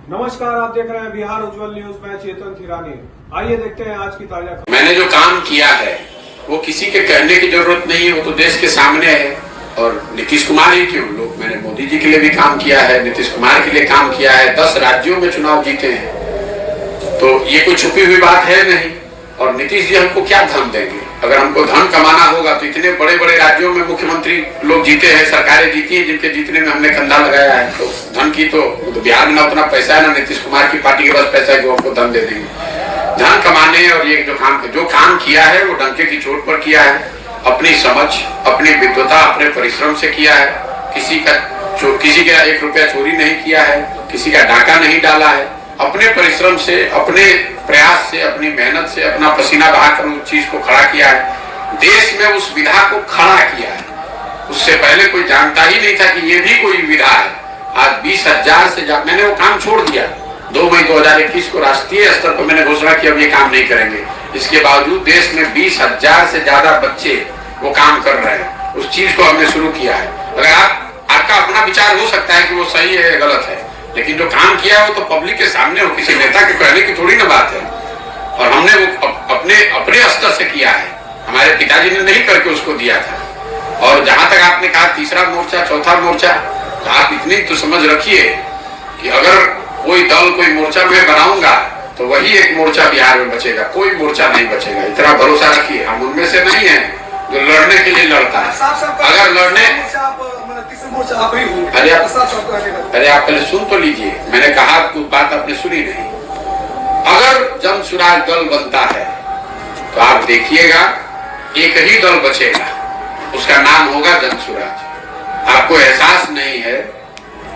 नमस्कार, आप देख रहे हैं बिहार उज्जवल न्यूज। मैं चेतन थिरानी। आइए देखते हैं आज की ताजा खबर। मैंने जो काम किया है वो किसी के कहने की जरूरत नहीं है, वो तो देश के सामने है। और नीतीश कुमार ही क्यों, लोग मैंने मोदी जी के लिए भी काम किया है, नीतीश कुमार के लिए काम किया है, 10 राज्यों में चुनाव जीते हैं, तो ये कोई छुपी हुई बात है नहीं। और नीतीश जी हमको क्या धन देंगे? अगर हमको धन कमाना होगा तो इतने बड़े बड़े राज्यों में मुख्यमंत्री लोग जीते हैं, सरकारें जीती हैं, जिनके जीतने में हमने कंधा लगाया है। तो धन की तो बिहार में ना उतना पैसा है, ना नीतीश कुमार की पार्टी के पास पैसा है कि वो हमको धन दे देंगे। धन कमाने और ये जो काम किया है वो डंके की चोट पर किया है, अपनी समझ, अपनी विद्वता, अपने परिश्रम से किया है। किसी का 1 रुपया चोरी नहीं किया है, किसी का डाका नहीं डाला है। अपने परिश्रम से, अपने प्रयास से, अपनी मेहनत से, अपना पसीना बहाकर उस चीज को खड़ा किया है। देश में उस विधा को खड़ा किया है। उससे पहले कोई जानता ही नहीं था कि ये भी कोई विधा है। आज 20,000 से ज्यादा मैंने वो काम छोड़ दिया। 2 मई 2021 को राष्ट्रीय स्तर पर मैंने घोषणा की अब ये काम नहीं करेंगे। इसके बावजूद देश में 20,000 से ज्यादा बच्चे वो काम कर रहे हैं। उस चीज को हमने शुरू किया है। अगर आपका अपना विचार हो सकता है कि वो सही है या गलत है, लेकिन जो काम किया है वो तो पब्लिक के सामने हो, किसी नेता के कहने की थोड़ी ना बात है। और हमने वो अपने स्तर से किया है। हमारे पिताजी ने नहीं करके उसको दिया था। और जहां तक आपने कहा तीसरा मोर्चा, चौथा मोर्चा, तो आप इतनी तो समझ रखिए कि अगर कोई दल, कोई मोर्चा मैं बनाऊंगा तो वही एक मोर्चा बिहार में बचेगा, कोई मोर्चा नहीं बचेगा। इतना भरोसा रखिए। हम उनमें से नहीं है जो लड़ने के लिए लड़ता है। अगर लड़ने अरे आप पहले सुन तो लीजिए, मैंने कहा कुछ बात आपने सुनी नहीं। अगर जन सुराज दल बनता है तो आप देखिएगा एक ही दल बचेगा, उसका नाम होगा जन सुराज। आपको एहसास नहीं है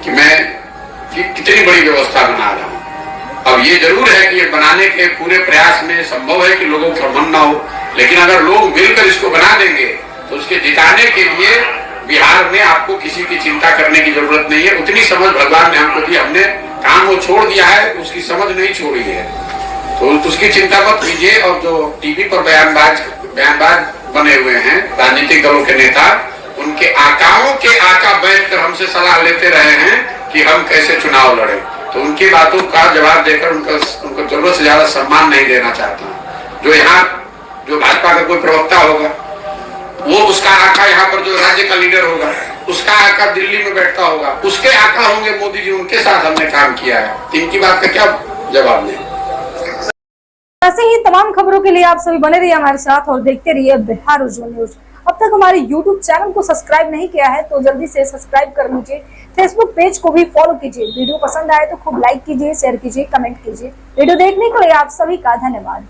कि मैं कितनी बड़ी व्यवस्था बना रहा हूं। अब ये जरूर है कि ये बनाने के पूरे प्रयास में संभव है कि लोगों का मन ना हो, लेकिन अगर लोग मिलकर इसको बना देंगे तो उसके जिताने के लिए बिहार में आपको किसी की चिंता करने की जरूरत नहीं है। उतनी समझ भगवान ने हमको दी। हमने काम वो छोड़ दिया है, उसकी समझ नहीं छोड़ी है, तो उसकी चिंता मत कीजिए। और जो टीवी पर बयानबाज बने हुए हैं राजनीतिक दलों के नेता, उनके आकाओं के आका बैठकर हमसे सलाह लेते रहे हैं कि हम कैसे चुनाव लड़े, तो उनकी बातों का जवाब देकर उनको जरूरत से ज्यादा सम्मान नहीं देना चाहता। जो यहाँ जो भाजपा का कोई प्रवक्ता होगा, वो उसका आका यहाँ पर जो राज्य का लीडर होगा, उसका आका दिल्ली में बैठता होगा, उसके आका होंगे मोदी जी, उनके साथ हमने काम किया है। इनकी बात का क्या जवाब दें? ऐसे ही तमाम खबरों के लिए आप सभी बने रहिए हमारे साथ और देखते रहिए बिहार उज्जवल न्यूज। अब तक हमारे YouTube चैनल को सब्सक्राइब नहीं किया है तो जल्दी से सब्सक्राइब कर लीजिए। फेसबुक पेज को भी फॉलो कीजिए। वीडियो पसंद आए तो खूब लाइक कीजिए, शेयर कीजिए, कमेंट कीजिए। वीडियो देखने के लिए आप सभी का धन्यवाद।